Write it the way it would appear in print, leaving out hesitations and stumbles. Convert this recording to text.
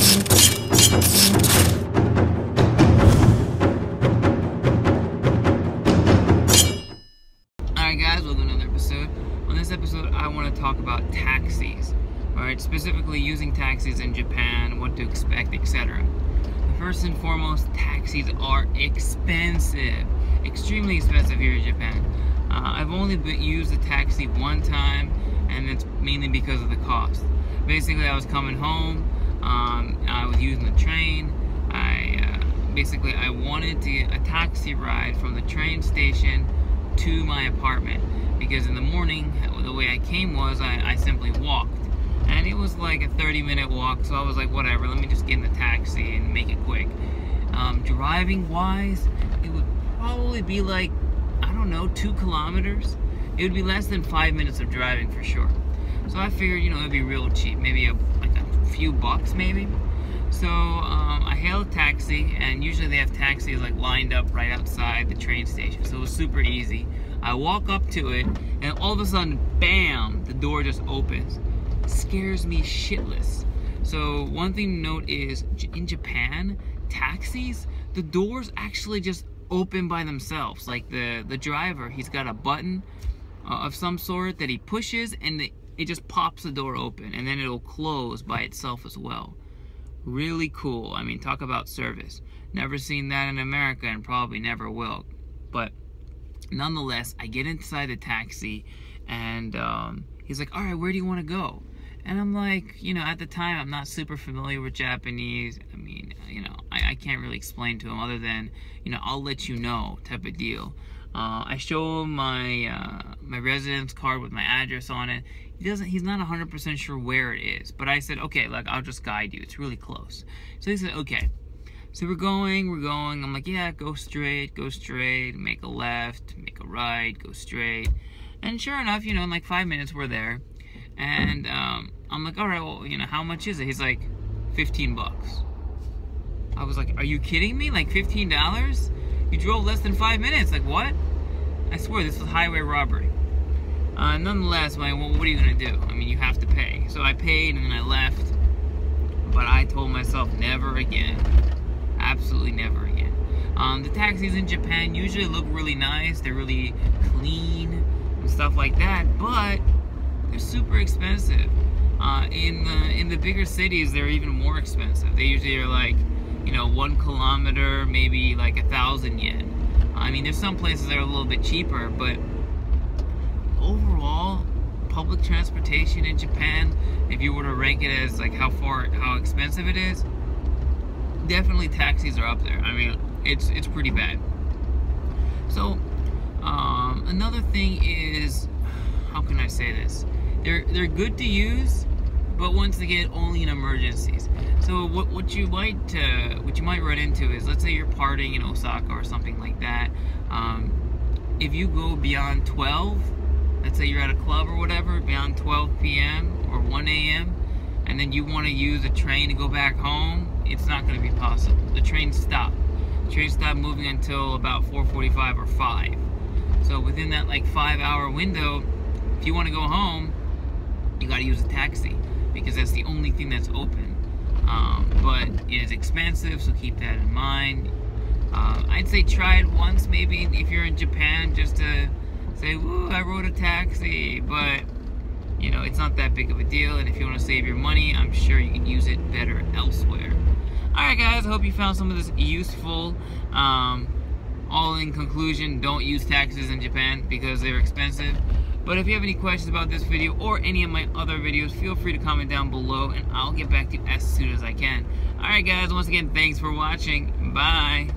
Alright guys, welcome to another episode. On this episode, I want to talk about taxis. Alright, specifically using taxis in Japan, what to expect, etc. First and foremost, taxis are expensive. Extremely expensive here in Japan. I've only used a taxi one time, and it's mainly because of the cost. Basically, I was coming home, I was using the train. I wanted to get a taxi ride from the train station to my apartment, because in the morning, the way I came was I simply walked. And it was like a 30-minute walk, so I was like, whatever, let me just get in the taxi and make it quick. Driving wise, it would probably be like, I don't know, 2 kilometers. It would be less than 5 minutes of driving for sure. So I figured, you know, it'd be real cheap, maybe like a few bucks maybe. So I hailed a taxi, and usually they have taxis like lined up right outside the train station, so it was super easy. I walk up to it, and all of a sudden, bam, the door just opens. Scares me shitless. So one thing to note is, in Japan, taxis, the doors actually just open by themselves. Like the driver, he's got a button of some sort that he pushes, and it just pops the door open, and then it'll close by itself as well. Really cool. I mean, talk about service. Never seen that in America, and probably never will. But nonetheless, I get inside the taxi, and he's like, all right, where do you want to go? And I'm like, you know, at the time, I'm not super familiar with Japanese. I mean, you know, I can't really explain to him other than, you know, I'll let you know type of deal. I show him my residence card with my address on it. He's not 100% sure where it is. But I said, okay, like, I'll just guide you. It's really close. So he said, okay. So we're going. I'm like, yeah, go straight, make a left, make a right, go straight. And sure enough, you know, in like 5 minutes, we're there. And I'm like, all right, well, you know, how much is it? He's like, 15 bucks. I was like, are you kidding me? Like $15? You drove less than 5 minutes. Like, what? I swear, this was highway robbery. Nonetheless, what are you gonna do? I mean, you have to pay. So I paid and then I left. But I told myself, never again. Absolutely never again. The taxis in Japan usually look really nice. They're really clean and stuff like that. But they're super expensive. In the bigger cities, they're even more expensive. They usually are like, you know, 1 kilometer, maybe like 1,000 yen. I mean, there's some places that are a little bit cheaper, but overall, public transportation in Japan, if you were to rank it as like how expensive it is, definitely taxis are up there. I mean, it's pretty bad. So, another thing is, how can I say this? They're good to use, but once again, only in emergencies. So what you might run into is, let's say you're partying in Osaka or something like that. If you go beyond 12, let's say you're at a club or whatever, beyond 12 p.m. or 1 a.m., and then you want to use a train to go back home, it's not going to be possible. The train stopped. The train stopped moving until about 4:45 or 5. So within that like 5-hour window, if you want to go home, you got to use a taxi, because that's the only thing that's open. But it is expensive, so keep that in mind. I'd say try it once, maybe if you're in Japan, just to say, woo, I rode a taxi. But you know, it's not that big of a deal, and if you want to save your money, I'm sure you can use it better elsewhere. Alright guys, I hope you found some of this useful. All in conclusion, don't use taxis in Japan because they're expensive. But if you have any questions about this video or any of my other videos, feel free to comment down below, and I'll get back to you as soon as I can. Alright guys, once again, thanks for watching. Bye.